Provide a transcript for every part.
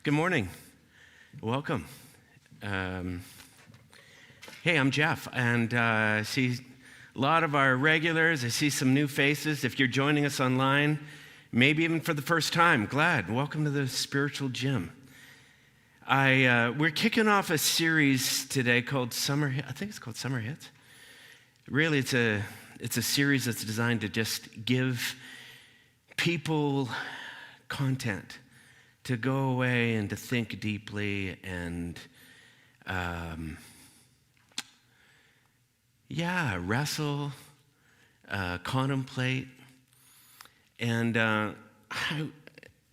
Good morning. Welcome. Hey, I'm Jeff, and I see a lot of our regulars. I see some new faces. If you're joining us online, maybe even for the first time, glad. Welcome to the Spiritual Gym. We're kicking off a series today called Summer. I think it's called Summer Hits. Really, it's a series that's designed to just give people content to go away and to think deeply and wrestle, contemplate. And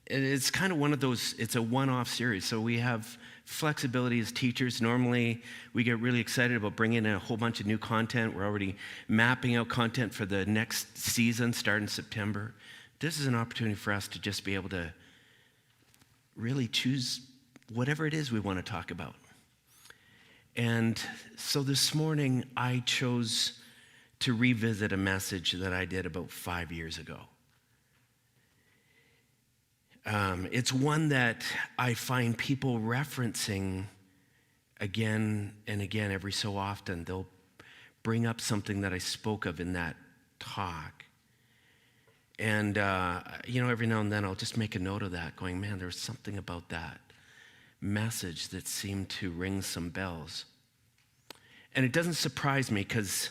it's kind of one of those, it's a one-off series. So we have flexibility as teachers. Normally, we get really excited about bringing in a whole bunch of new content. We're already mapping out content for the next season, starting September. This is an opportunity for us to just be able to really choose whatever it is we want to talk about. And so this morning, I chose to revisit a message that I did about 5 years ago. It's one that I find people referencing again and again every so often. They'll bring up something that I spoke of in that talk. And, every now and then I'll just make a note of that, going, man, there's something about that message that seemed to ring some bells. And it doesn't surprise me because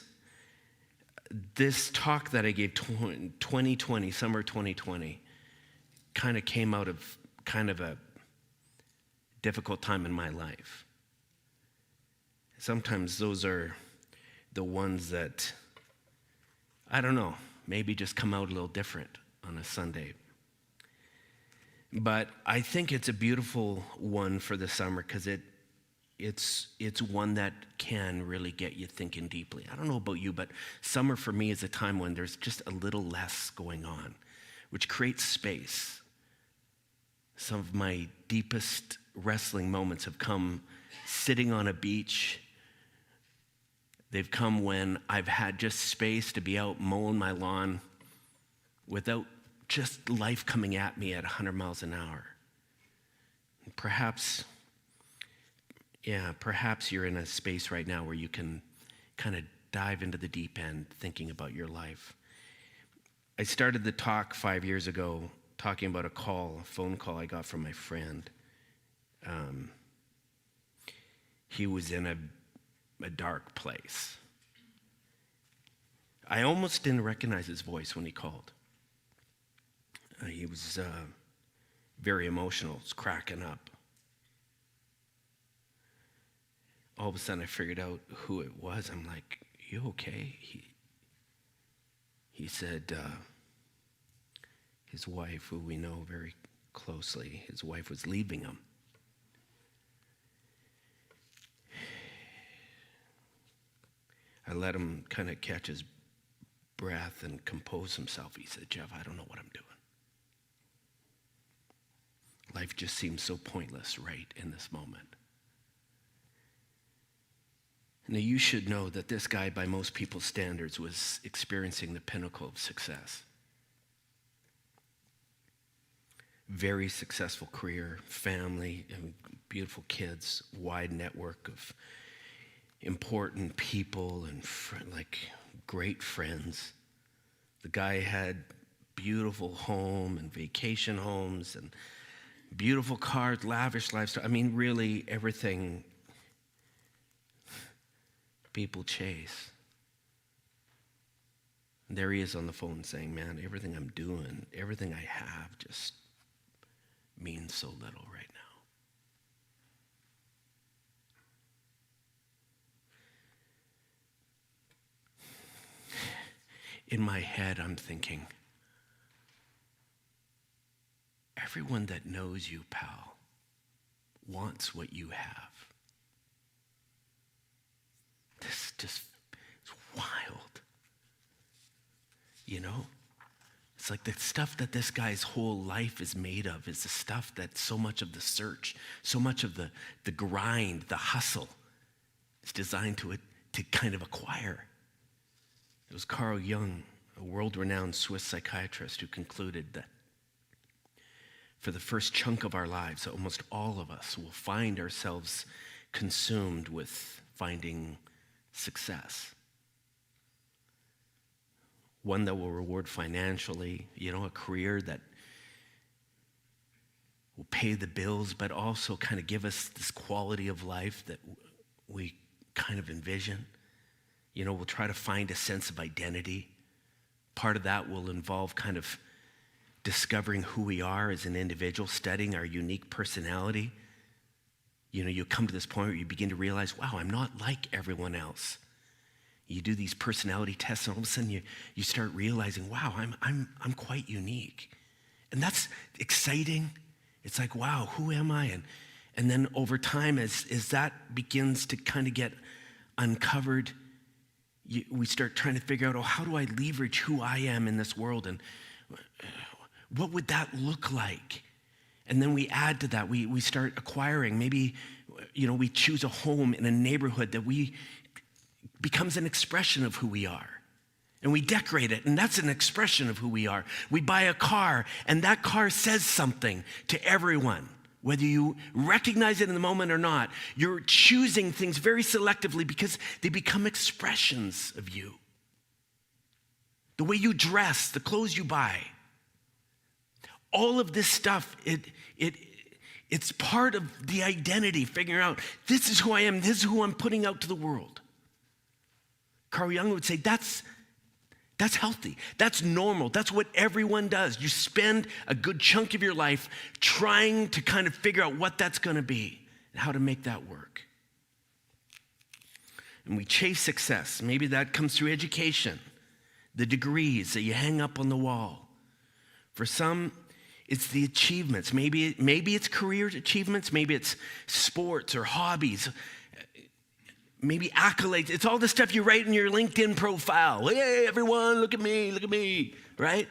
this talk that I gave 2020, summer 2020, kind of came out of kind of a difficult time in my life. Sometimes those are the ones that, I don't know, maybe just come out a little different on a Sunday. But I think it's a beautiful one for the summer because it's one that can really get you thinking deeply. I don't know about you, but summer for me is a time when there's just a little less going on, which creates space. Some of my deepest wrestling moments have come sitting on a beach. They've come when I've had just space to be out mowing my lawn without just life coming at me at 100 miles an hour. Perhaps you're in a space right now where you can kind of dive into the deep end thinking about your life. I started the talk 5 years ago talking about a phone call I got from my friend. He was in a dark place. I almost didn't recognize his voice when he called. He was very emotional, was cracking up. All of a sudden I figured out who it was. I'm like, you okay? He said his wife, who we know very closely, his wife was leaving him. I let him kind of catch his breath and compose himself. He said, Jeff, I don't know what I'm doing. Life just seems so pointless right in this moment. Now, you should know that this guy, by most people's standards, was experiencing the pinnacle of success. Very successful career, family, and beautiful kids, wide network of important people and great friends. The guy had beautiful home and vacation homes and beautiful cars, lavish lifestyle. I mean, really everything people chase. And there he is on the phone saying, man, everything I'm doing, everything I have just means so little right now. In my head, I'm thinking, everyone that knows you, pal, wants what you have. This just is wild. You know? It's like the stuff that this guy's whole life is made of is the stuff that so much of the search, so much of the grind, the hustle is designed to kind of acquire. It was Carl Jung, a world-renowned Swiss psychiatrist, who concluded that for the first chunk of our lives, almost all of us will find ourselves consumed with finding success. One that will reward financially, a career that will pay the bills, but also kind of give us this quality of life that we kind of envision. We'll try to find a sense of identity. Part of that will involve kind of discovering who we are as an individual, studying our unique personality. You come to this point where you begin to realize, wow, I'm not like everyone else. You do these personality tests, and all of a sudden you start realizing, wow, I'm quite unique. And that's exciting. It's like, wow, who am I? And then over time, as that begins to kind of get uncovered, we start trying to figure out, how do I leverage who I am in this world? And what would that look like? And then we add to that, we start acquiring. Maybe, we choose a home in a neighborhood that becomes an expression of who we are. And we decorate it, and that's an expression of who we are. We buy a car, and that car says something to everyone. Whether you recognize it in the moment or not, you're choosing things very selectively because they become expressions of you. The way you dress, the clothes you buy, all of this stuff, it's part of the identity, figuring out, this is who I am, this is who I'm putting out to the world. Carl Jung would say, that's healthy. That's normal. That's what everyone does. You spend a good chunk of your life trying to kind of figure out what that's going to be and how to make that work. And we chase success. Maybe that comes through education, the degrees that you hang up on the wall. For some, it's the achievements. Maybe it's career achievements. Maybe it's sports or hobbies. Maybe accolades. It's all the stuff you write in your LinkedIn profile. Hey, everyone, look at me, right?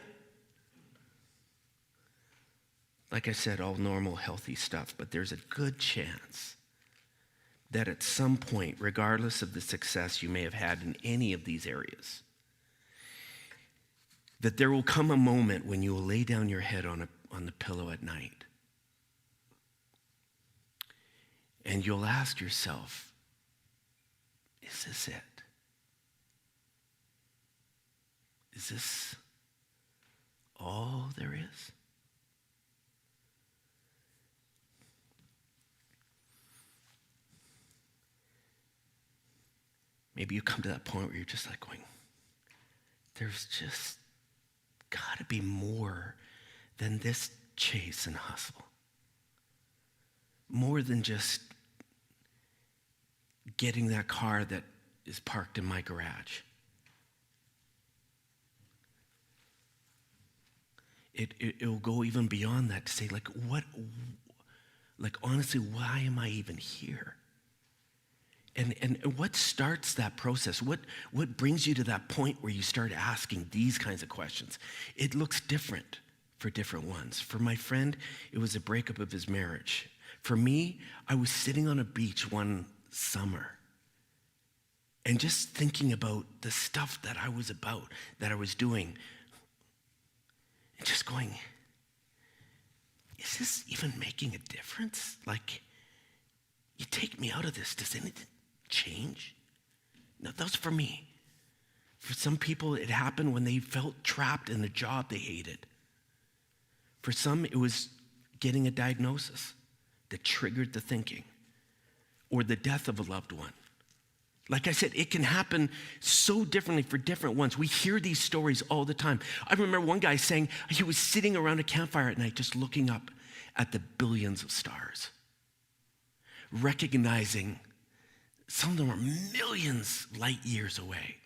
Like I said, all normal, healthy stuff, but there's a good chance that at some point, regardless of the success you may have had in any of these areas, that there will come a moment when you will lay down your head on the pillow at night, and you'll ask yourself, is this it? Is this all there is? Maybe you come to that point where you're just like going, there's just got to be more than this chase and hustle. More than just getting that car that is parked in my garage. It'll go even beyond that to say, honestly, why am I even here? And what starts that process? What brings you to that point where you start asking these kinds of questions? It looks different for different ones. For my friend, it was a breakup of his marriage. For me, I was sitting on a beach one summer and just thinking about the stuff that I was doing, and just going, is this even making a difference? Like, you take me out of this, does anything change? No, that was for me. For some people, it happened when they felt trapped in a job they hated. For some, it was getting a diagnosis that triggered the thinking, or the death of a loved one. Like I said, it can happen so differently for different ones. We hear these stories all the time. I remember one guy saying he was sitting around a campfire at night just looking up at the billions of stars, recognizing some of them are millions light years away.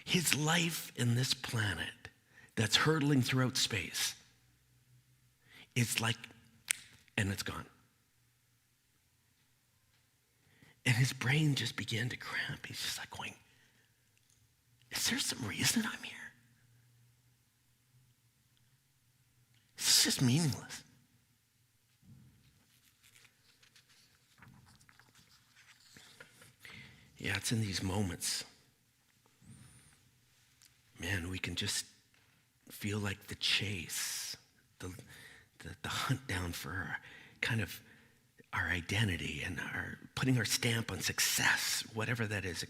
His life in this planet that's hurtling throughout space, it's like, and it's gone. And his brain just began to cramp. He's just like going, is there some reason I'm here? It's just meaningless. Yeah, it's in these moments, man, we can just feel like the chase, the the hunt down for kind of our identity and our putting our stamp on success, whatever that is, you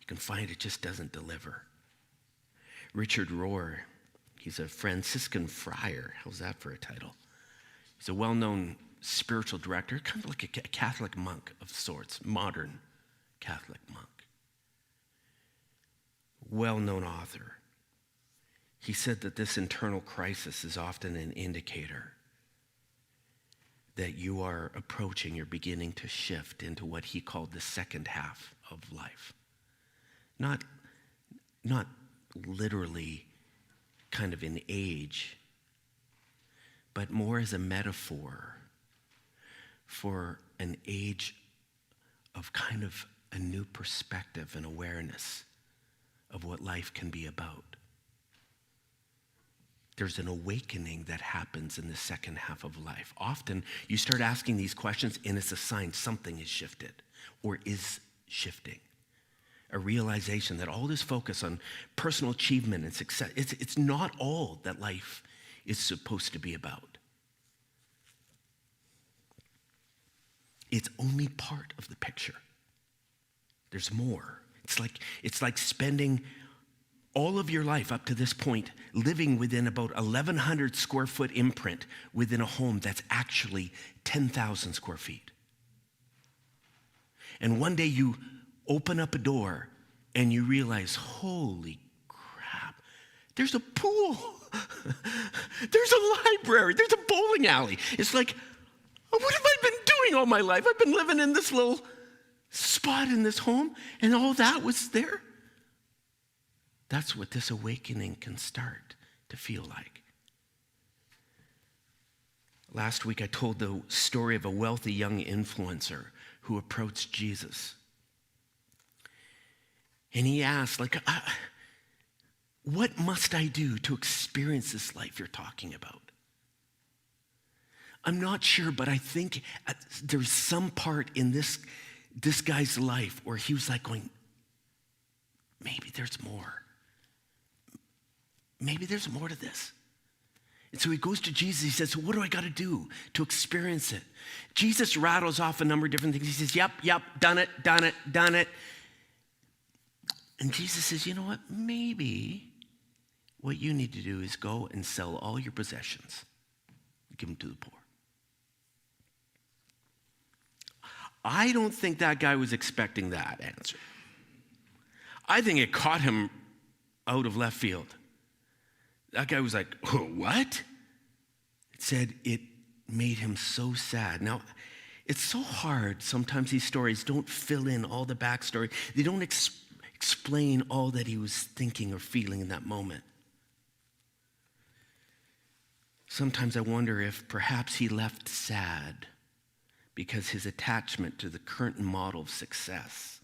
can find it just doesn't deliver. Richard Rohr, he's a Franciscan friar. How's that for a title? He's a well-known spiritual director, kind of like a Catholic monk of sorts, modern Catholic monk. Well-known author. He said that this internal crisis is often an indicator that you are approaching, you're beginning to shift into what he called the second half of life. Not literally kind of in age, but more as a metaphor for an age of kind of a new perspective and awareness of what life can be about. There's an awakening that happens in the second half of life. Often you start asking these questions and it's a sign something is shifted or is shifting. A realization that all this focus on personal achievement and success, it's not all that life is supposed to be about. It's only part of the picture. There's more. It's like spending all of your life up to this point living within about 1,100 square foot imprint within a home that's actually 10,000 square feet. And one day you open up a door and you realize, holy crap, there's a pool, there's a library, there's a bowling alley. It's like, what have I been doing all my life? I've been living in this little spot in this home and all that was there. That's what this awakening can start to feel like. Last week I told the story of a wealthy young influencer who approached Jesus. And he asked, what must I do to experience this life you're talking about? I'm not sure, but I think there's some part in this guy's life where he was like going, maybe there's more. Maybe there's more to this. And so he goes to Jesus. He says, what do I got to do to experience it? Jesus rattles off a number of different things. He says, yep, done it. And Jesus says, you know what? Maybe what you need to do is go and sell all your possessions. Give them to the poor. I don't think that guy was expecting that answer. I think it caught him out of left field. That guy was like, oh, what? It said it made him so sad. Now, it's so hard. Sometimes these stories don't fill in all the backstory. They don't explain all that he was thinking or feeling in that moment. Sometimes I wonder if perhaps he left sad because his attachment to the current model of success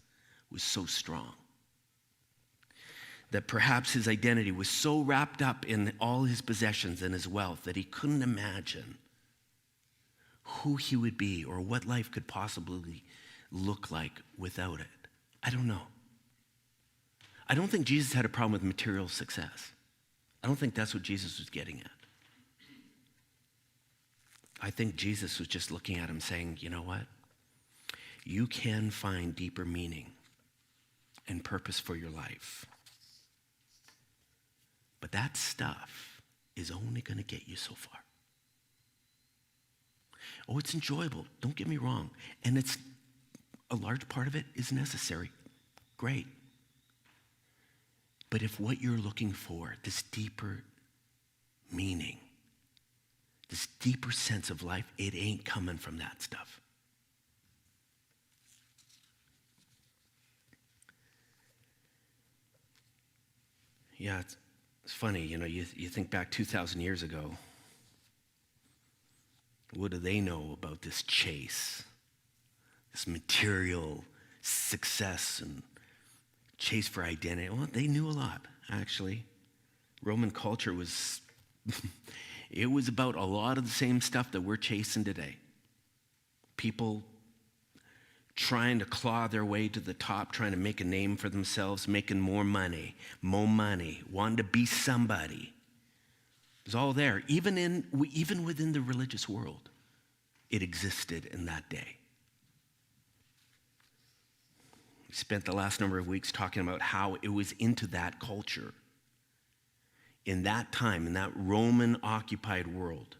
was so strong. That perhaps his identity was so wrapped up in all his possessions and his wealth that he couldn't imagine who he would be or what life could possibly look like without it. I don't know. I don't think Jesus had a problem with material success. I don't think that's what Jesus was getting at. I think Jesus was just looking at him saying, you know what? You can find deeper meaning and purpose for your life. But that stuff is only going to get you so far. Oh, it's enjoyable. Don't get me wrong. And it's a large part of it is necessary. Great. But if what you're looking for, this deeper meaning, this deeper sense of life, it ain't coming from that stuff. Yeah, it's funny, you think back 2,000 years ago, what do they know about this chase, this material success and chase for identity? Well, they knew a lot, actually. Roman culture was, it was about a lot of the same stuff that we're chasing today. People trying to claw their way to the top, trying to make a name for themselves, making more money, wanting to be somebody. It was all there. Even within the religious world, it existed in that day. We spent the last number of weeks talking about how it was into that culture. In that time, in that Roman-occupied world,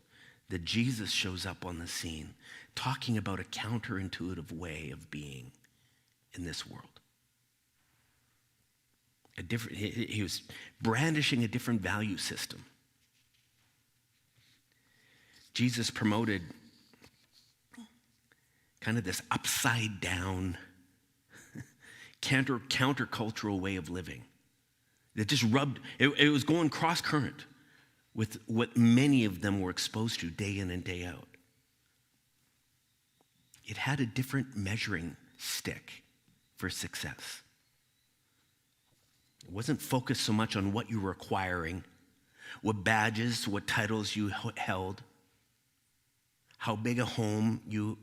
that Jesus shows up on the scene, talking about a counterintuitive way of being in this world. He was brandishing a different value system. Jesus promoted kind of this upside down, countercultural way of living. That just it was going cross current with what many of them were exposed to day in and day out. It had a different measuring stick for success. It wasn't focused so much on what you were acquiring, what badges, what titles you held, how big a home you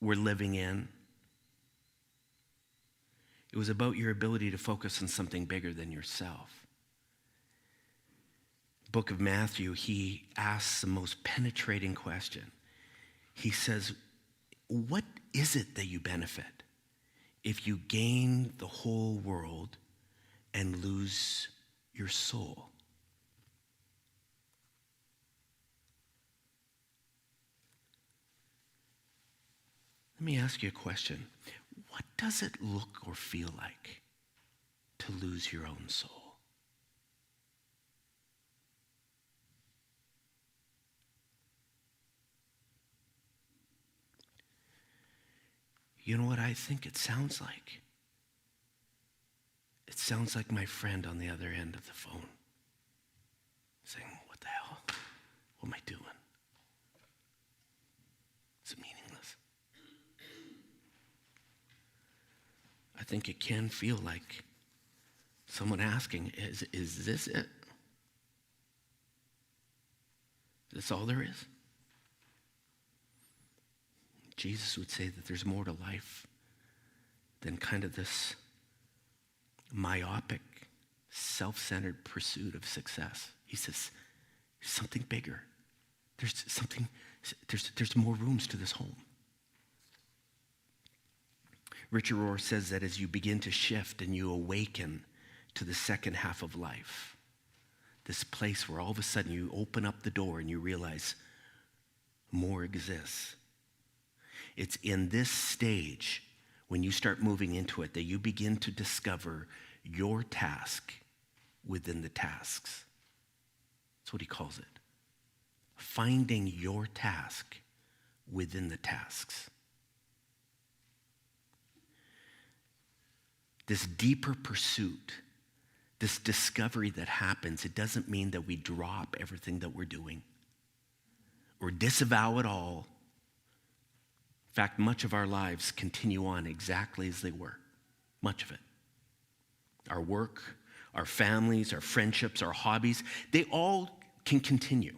were living in. It was about your ability to focus on something bigger than yourself. Book of Matthew, he asks the most penetrating question. He says, what is it that you benefit if you gain the whole world and lose your soul? Let me ask you a question. What does it look or feel like to lose your own soul? You know what I think it sounds like? It sounds like my friend on the other end of the phone saying, what the hell? What am I doing? It's meaningless. I think it can feel like someone asking, is this it? Is this all there is? Jesus would say that there's more to life than kind of this myopic, self-centered pursuit of success. He says, there's something bigger. There's more rooms to this home. Richard Rohr says that as you begin to shift and you awaken to the second half of life, this place where all of a sudden you open up the door and you realize more exists. It's in this stage, when you start moving into it, that you begin to discover your task within the tasks. That's what he calls it. Finding your task within the tasks. This deeper pursuit, this discovery that happens, it doesn't mean that we drop everything that we're doing or disavow it all. In fact, much of our lives continue on exactly as they were. Much of it. Our work, our families, our friendships, our hobbies, they all can continue.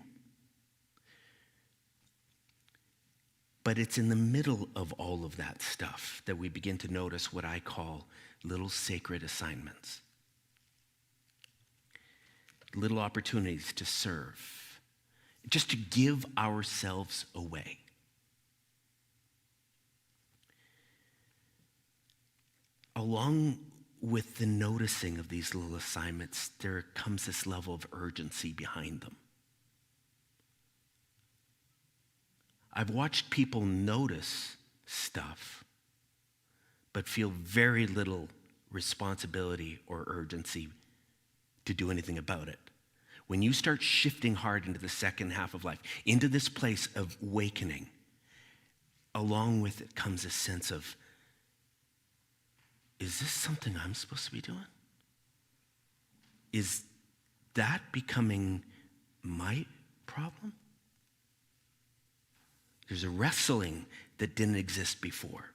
But it's in the middle of all of that stuff that we begin to notice what I call little sacred assignments. Little opportunities to serve. Just to give ourselves away. Along with the noticing of these little assignments, there comes this level of urgency behind them. I've watched people notice stuff, but feel very little responsibility or urgency to do anything about it. When you start shifting hard into the second half of life, into this place of awakening, along with it comes a sense of, is this something I'm supposed to be doing? Is that becoming my problem? There's a wrestling that didn't exist before.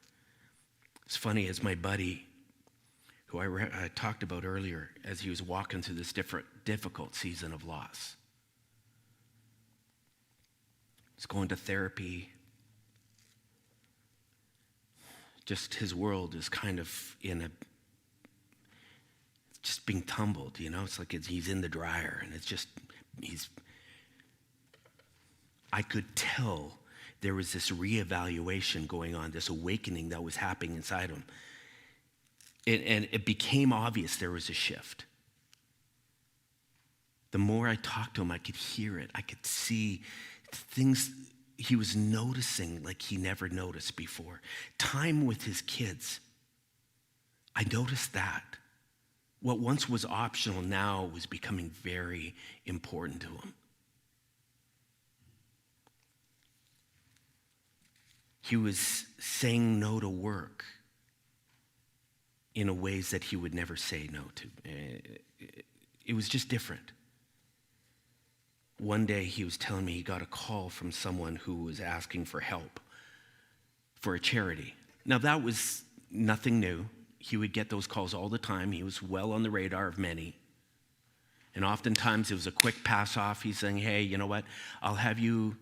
It's funny, as my buddy, who I talked about earlier, as he was walking through this difficult season of loss. He's going to therapy. Just his world is kind of just being tumbled, you know? It's like he's in the dryer, and it's just, he's I could tell there was this reevaluation going on, this awakening that was happening inside him. And it became obvious there was a shift. The more I talked to him, I could hear it. I could see things he was noticing like he never noticed before. Time with his kids. I noticed that. What once was optional now was becoming very important to him. He was saying no to work in ways that he would never say no to. It was just different. One day he was telling me he got a call from someone who was asking for help for a charity. Now that was nothing new. He would get those calls all the time. He was well on the radar of many. And oftentimes it was a quick pass off. He's saying, hey, you know what? I'll have you,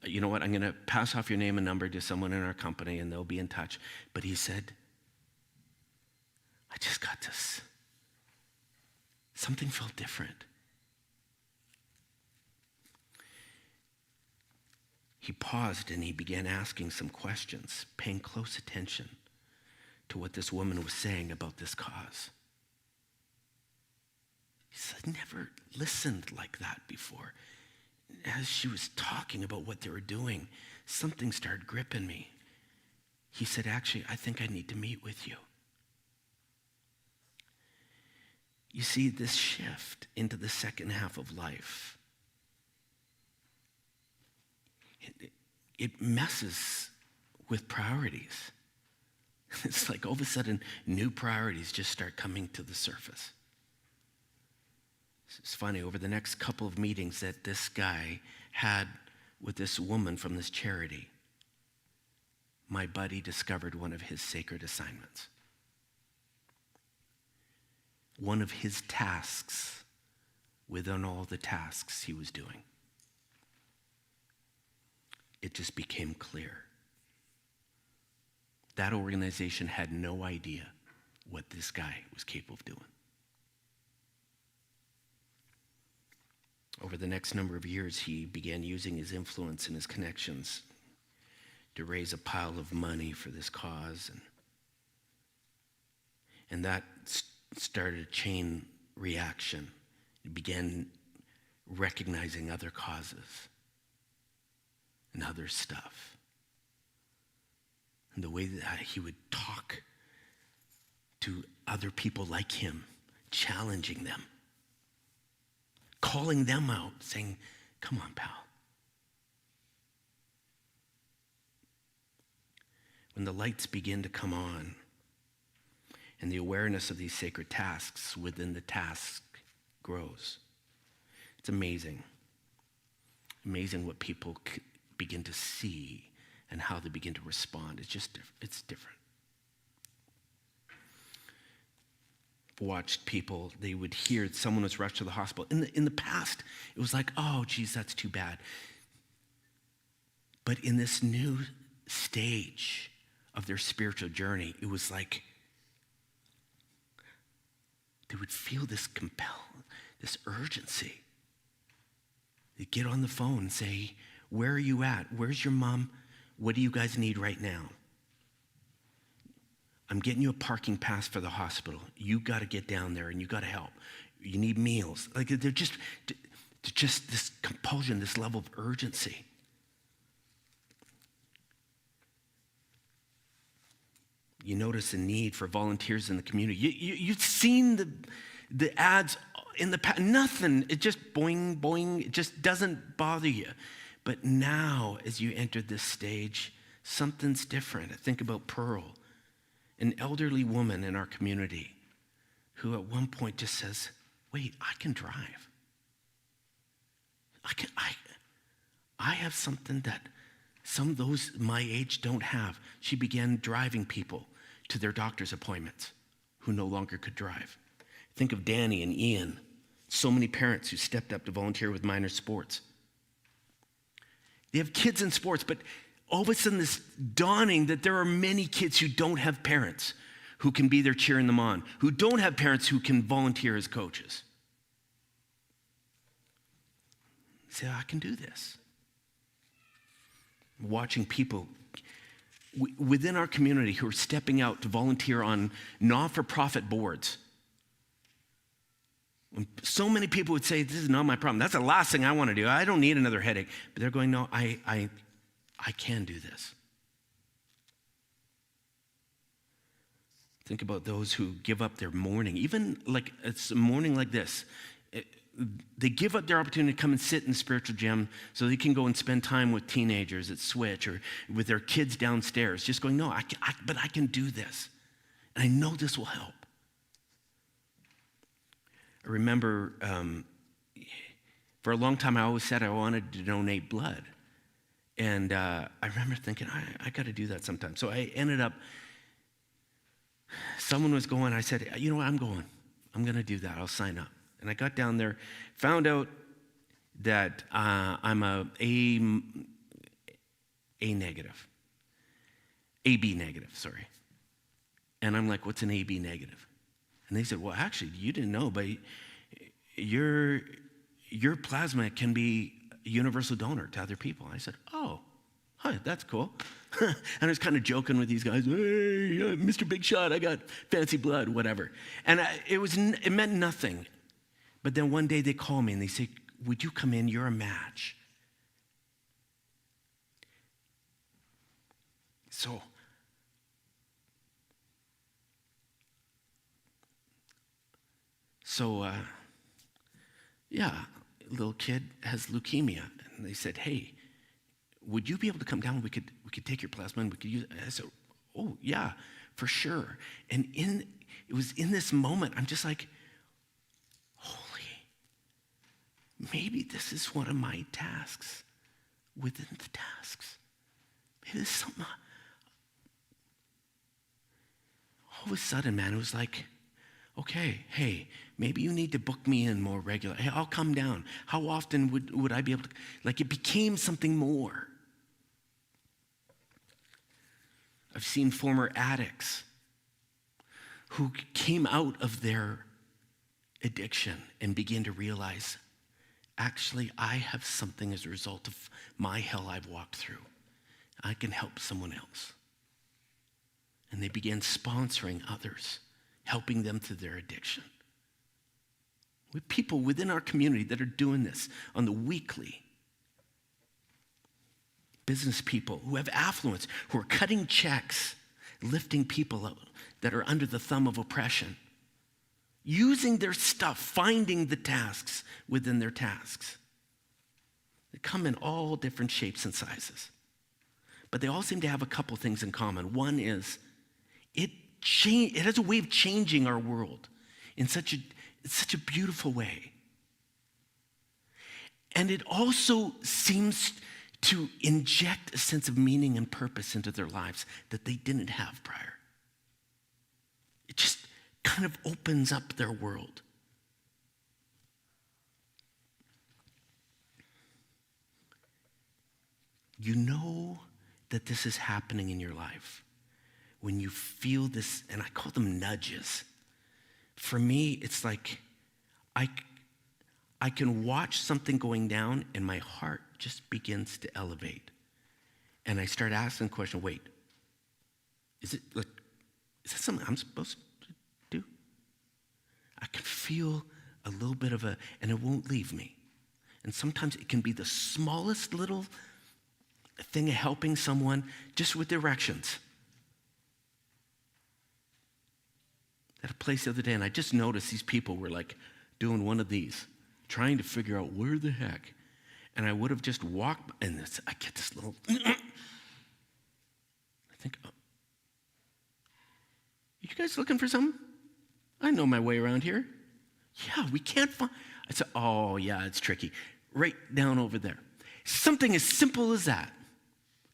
I'm going to pass off your name and number to someone in our company and they'll be in touch. But he said, I just got this. Something felt different. He paused and he began asking some questions, paying close attention to what this woman was saying about this cause. He said, I never listened like that before. As she was talking about what they were doing, something started gripping me. He said, actually, I think I need to meet with you. You see, this shift into the second half of life, it messes with priorities. It's like all of a sudden, new priorities just start coming to the surface. It's funny, over the next couple of meetings that this guy had with this woman from this charity, my buddy discovered one of his sacred assignments. One of his tasks within all the tasks he was doing. It just became clear. That organization had no idea what this guy was capable of doing. Over the next number of years, he began using his influence and his connections to raise a pile of money for this cause. And that started a chain reaction. He began recognizing other causes and other stuff. And the way that he would talk to other people like him, challenging them, calling them out, saying, come on, pal. When the lights begin to come on and the awareness of these sacred tasks within the task grows, it's amazing. Amazing what people begin to see and how they begin to respond. It's different. I've watched people, they would hear someone was rushed to the hospital. In the past, it was like, oh, geez, that's too bad. But in this new stage of their spiritual journey, it was like they would feel this this urgency. They'd get on the phone and say, where are you at? Where's your mom? What do you guys need right now? I'm getting you a parking pass for the hospital. You got to get down there and you got to help. You need meals. Like they're just this compulsion, this level of urgency. You notice a need for volunteers in the community. You've seen the ads in the past. Nothing. It just boing, boing. It just doesn't bother you. But now, as you enter this stage, something's different. I think about Pearl, an elderly woman in our community who at one point just says, wait, I can drive. I have something that some of those my age don't have. She began driving people to their doctor's appointments who no longer could drive. Think of Danny and Ian, so many parents who stepped up to volunteer with minor sports. They have kids in sports, but all of a sudden this dawning that there are many kids who don't have parents who can be there cheering them on, who don't have parents who can volunteer as coaches. Say, I can do this. watching people within our community who are stepping out to volunteer on not-for-profit boards. When so many people would say, this is not my problem. That's the last thing I want to do. I don't need another headache. But they're going, no, I can do this. Think about those who give up their morning, even like it's a morning like this. They give up their opportunity to come and sit in the spiritual gym so they can go and spend time with teenagers at Switch or with their kids downstairs, just going, no, but I can do this. And I know this will help. I remember for a long time I always said I wanted to donate blood. And I remember thinking, I got to do that sometime. So I ended up, someone was going, I said, you know what, I'm going to do that. I'll sign up. And I got down there, found out that I'm AB negative. And I'm like, what's an AB negative? And they said, well, actually, you didn't know, but your plasma can be a universal donor to other people. I said, oh, hi, that's cool. And I was kind of joking with these guys, hey, Mr. Big Shot, I got fancy blood, whatever. And it meant nothing. But then one day they call me and they say, would you come in? You're a match. So, yeah, a little kid has leukemia. And they said, hey, would you be able to come down? We could take your plasma and we could use it. I said, oh, yeah, for sure. And it was in this moment, I'm just like, maybe this is one of my tasks within the tasks. Maybe this is something. All of a sudden, man, it was like, okay, hey, maybe you need to book me in more regular. Hey, I'll come down. How often would I be able to? Like, it became something more. I've seen former addicts who came out of their addiction and began to realize, actually, I have something as a result of my hell I've walked through. I can help someone else. And they began sponsoring others, helping them through their addiction. We have people within our community that are doing this on the weekly. Business people who have affluence, who are cutting checks, lifting people up that are under the thumb of oppression. Using their stuff, finding the tasks within their tasks. They come in all different shapes and sizes. But they all seem to have a couple things in common. One is, it has a way of changing our world in such a beautiful way. And it also seems to inject a sense of meaning and purpose into their lives that they didn't have prior. It just kind of opens up their world. You know that this is happening in your life when you feel this, and I call them nudges. For me, it's like I can watch something going down and my heart just begins to elevate. And I start asking the question, wait, is that something I'm supposed to do? I can feel a little bit of and it won't leave me. And sometimes it can be the smallest little thing of helping someone just with directions. At a place the other day, and I just noticed these people were like doing one of these, trying to figure out where the heck. And I would have just walked, and I get this little, I think, oh, you guys looking for something? I know my way around here. Yeah, we can't find. I said, oh yeah, it's tricky. Right down over there. Something as simple as that.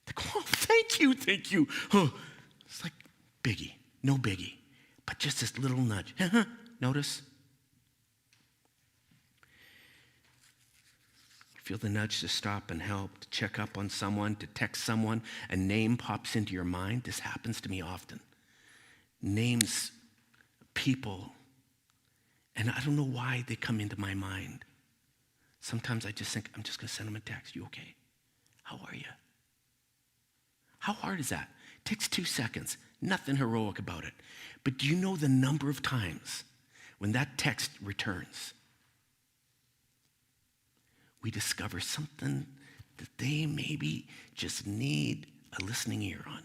Like, oh, thank you. Oh, it's like biggie, no biggie, but just this little nudge. Notice? Feel the nudge to stop and help, to check up on someone, to text someone. A name pops into your mind. This happens to me often. Names, people, and I don't know why they come into my mind. Sometimes I just think, I'm just going to send them a text. You okay? How are you? How hard is that? It takes 2 seconds. Nothing heroic about it. But do you know the number of times when that text returns, we discover something that they maybe just need a listening ear on?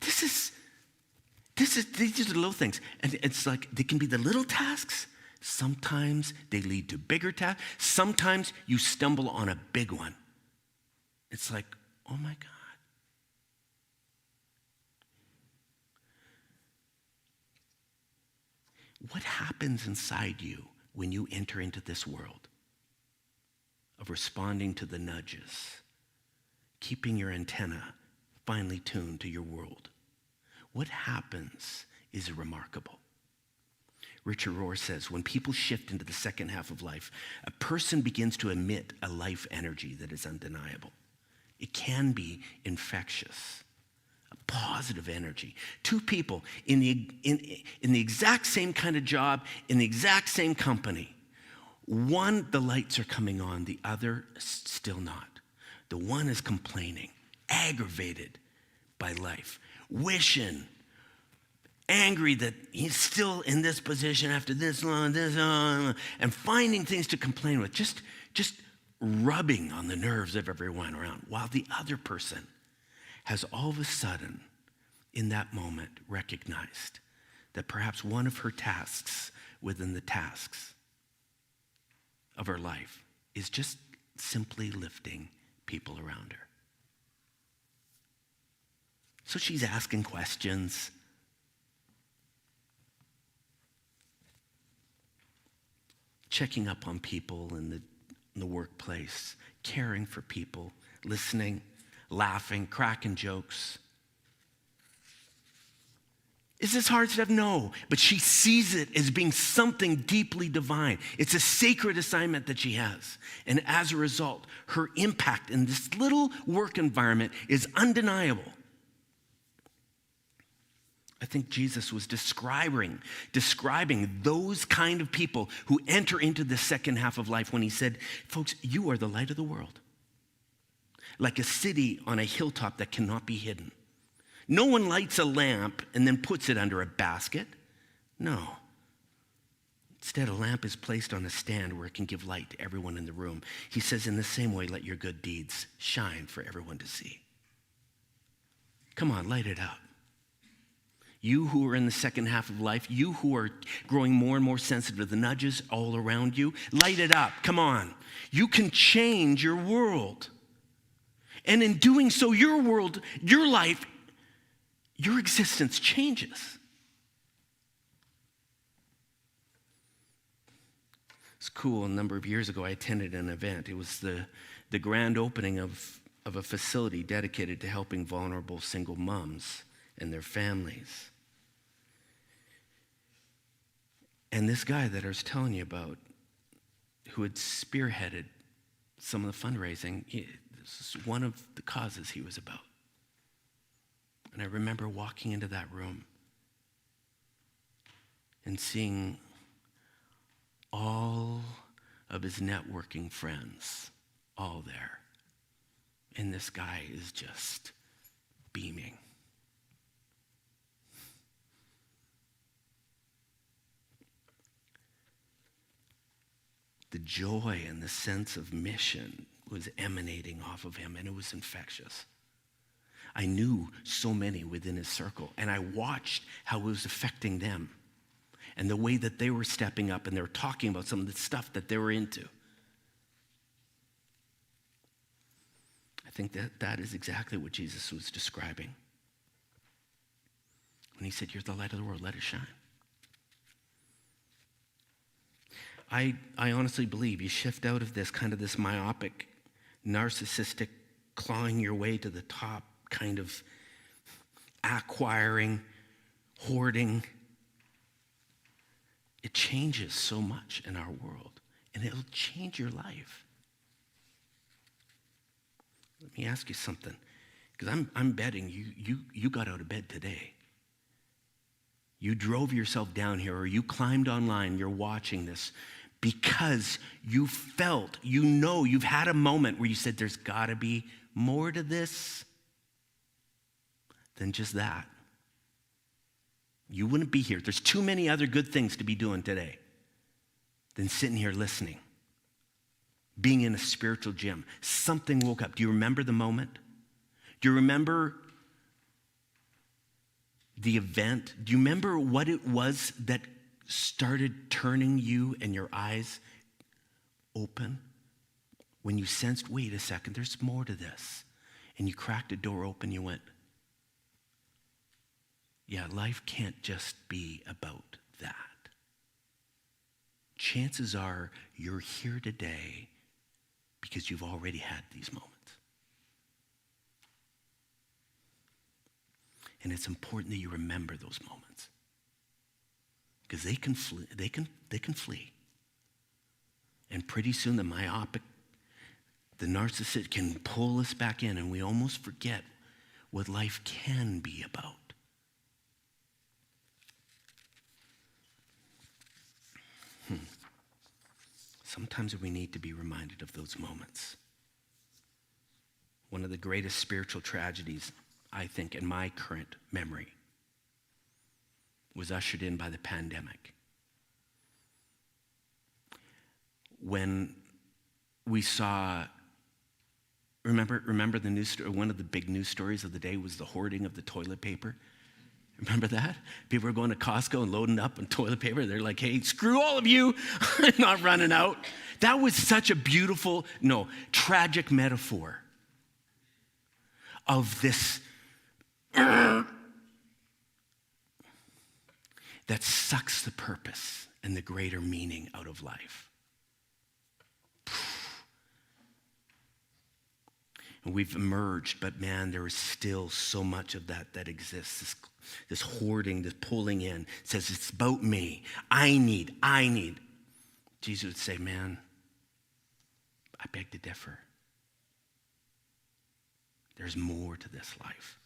These are the little things. And it's like, they can be the little tasks. Sometimes they lead to bigger tasks. Sometimes you stumble on a big one. It's like, oh my God. What happens inside you when you enter into this world of responding to the nudges, keeping your antenna finely tuned to your world? What happens is remarkable. Richard Rohr says, when people shift into the second half of life, a person begins to emit a life energy that is undeniable. It can be infectious, a positive energy. Two people in the exact same kind of job, in the exact same company. One, the lights are coming on, the other, still not. The one is complaining, aggravated by life, wishing, angry that he's still in this position after this long, and finding things to complain with, just rubbing on the nerves of everyone around, while the other person has all of a sudden, in that moment, recognized that perhaps one of her tasks within the tasks of her life is just simply lifting people around her. So she's asking questions. Checking up on people in the workplace, caring for people, listening, laughing, cracking jokes. Is this hard stuff? No, but she sees it as being something deeply divine. It's a sacred assignment that she has. And as a result, her impact in this little work environment is undeniable. I think Jesus was describing those kind of people who enter into the second half of life when he said, folks, you are the light of the world. Like a city on a hilltop that cannot be hidden. No one lights a lamp and then puts it under a basket. No. Instead, a lamp is placed on a stand where it can give light to everyone in the room. He says, in the same way, let your good deeds shine for everyone to see. Come on, light it up. You who are in the second half of life, you who are growing more and more sensitive to the nudges all around you, light it up. Come on. You can change your world. And in doing so, your world, your life, your existence changes. It's cool. A number of years ago, I attended an event. It was the grand opening of a facility dedicated to helping vulnerable single moms and their families. And this guy that I was telling you about, who had spearheaded some of the fundraising, this is one of the causes he was about. And I remember walking into that room and seeing all of his networking friends all there. And this guy is just beaming. The joy and the sense of mission was emanating off of him, and it was infectious. I knew so many within his circle, and I watched how it was affecting them and the way that they were stepping up and they were talking about some of the stuff that they were into. I think that is exactly what Jesus was describing when he said, you're the light of the world, let it shine. I honestly believe you shift out of this kind of this myopic, narcissistic, clawing your way to the top kind of acquiring, hoarding. It changes so much in our world, and it'll change your life. Let me ask you something, because I'm betting you got out of bed today. You drove yourself down here, or you climbed online, you're watching this, because you felt, you've had a moment where you said, there's got to be more to this than just that. You wouldn't be here. There's too many other good things to be doing today than sitting here listening, being in a spiritual gym. Something woke up. Do you remember the moment? Do you remember the event? Do you remember what it was that started turning you and your eyes open? When you sensed, wait a second, there's more to this. And you cracked a door open, you went, yeah, life can't just be about that. Chances are you're here today because you've already had these moments. And it's important that you remember those moments, because they can flee. They can flee. And pretty soon the myopic, the narcissist can pull us back in, and we almost forget what life can be about. Sometimes we need to be reminded of those moments. One of the greatest spiritual tragedies, I think, in my current memory, was ushered in by the pandemic. When we saw, remember the news story, one of the big news stories of the day was the hoarding of the toilet paper. Remember that? People were going to Costco and loading up on toilet paper. They're like, hey, screw all of you. I'm not running out. That was such a beautiful, tragic metaphor of this that sucks the purpose and the greater meaning out of life. And we've emerged, but man, there is still so much of that exists. This hoarding, this pulling in. It says, it's about me. I need. Jesus would say, man, I beg to differ. There's more to this life.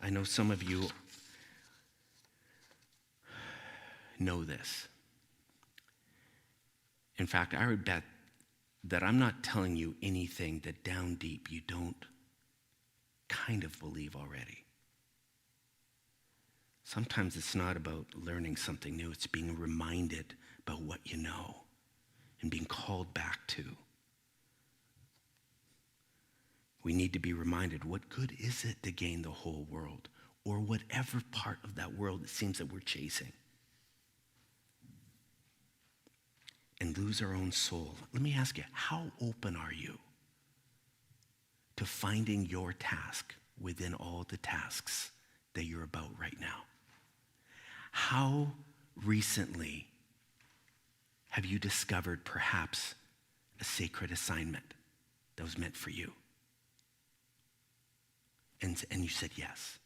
I know some of you know this. In fact, I would bet that I'm not telling you anything that down deep you don't kind of believe already. Sometimes it's not about learning something new. It's being reminded about what you know and being called back to. We need to be reminded, what good is it to gain the whole world, or whatever part of that world it seems that we're chasing, and lose our own soul? Let me ask you, how open are you to finding your task within all the tasks that you're about right now? How recently have you discovered perhaps a sacred assignment that was meant for you? And you said yes.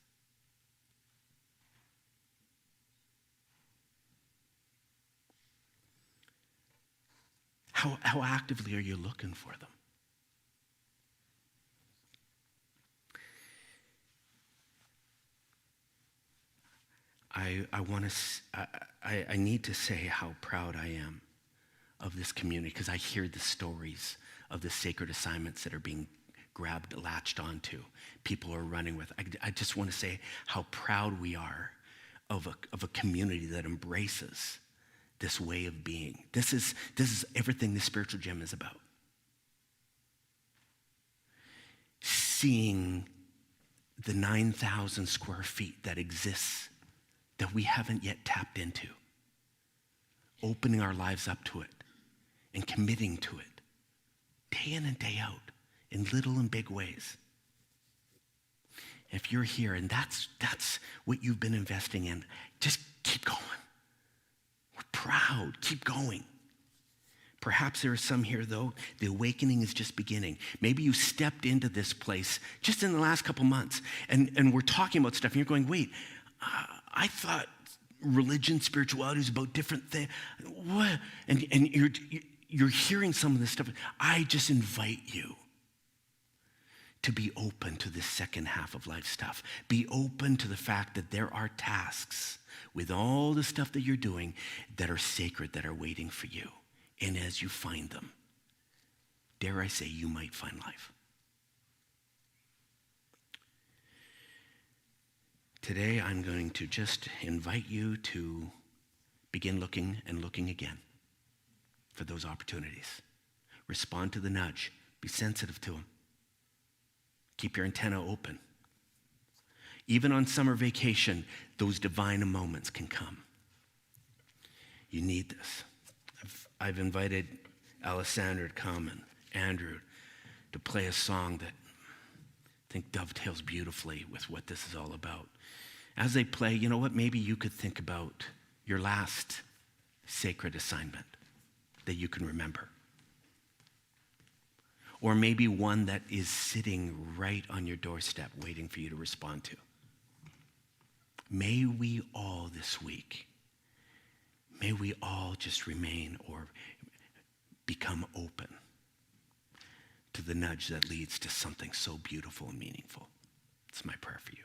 How actively are you looking for them? I need to say how proud I am of this community, because I hear the stories of the sacred assignments that are being grabbed, latched onto, people are running with. I just want to say how proud we are of a community that embraces this way of being. This is everything the spiritual gym is about. Seeing the 9,000 square feet that exists that we haven't yet tapped into, opening our lives up to it and committing to it day in and day out in little and big ways. If you're here and that's what you've been investing in, just keep going. We're proud. Keep going. Perhaps there are some here, though, the awakening is just beginning. Maybe you stepped into this place just in the last couple months, and we're talking about stuff, and you're going, wait, I thought religion, spirituality was about different things. What? And you're hearing some of this stuff. I just invite you to be open to this second half of life stuff. Be open to the fact that there are tasks with all the stuff that you're doing that are sacred, that are waiting for you. And as you find them, dare I say, you might find life. Today, I'm going to just invite you to begin looking and looking again for those opportunities. Respond to the nudge. Be sensitive to them. Keep your antenna open. Even on summer vacation, those divine moments can come. You need this. I've invited Alessandra to come and Andrew to play a song that I think dovetails beautifully with what this is all about. As they play, you know what? Maybe you could think about your last sacred assignment that you can remember. Or maybe one that is sitting right on your doorstep waiting for you to respond to. May we all this week, may we all just remain or become open to the nudge that leads to something so beautiful and meaningful. It's my prayer for you.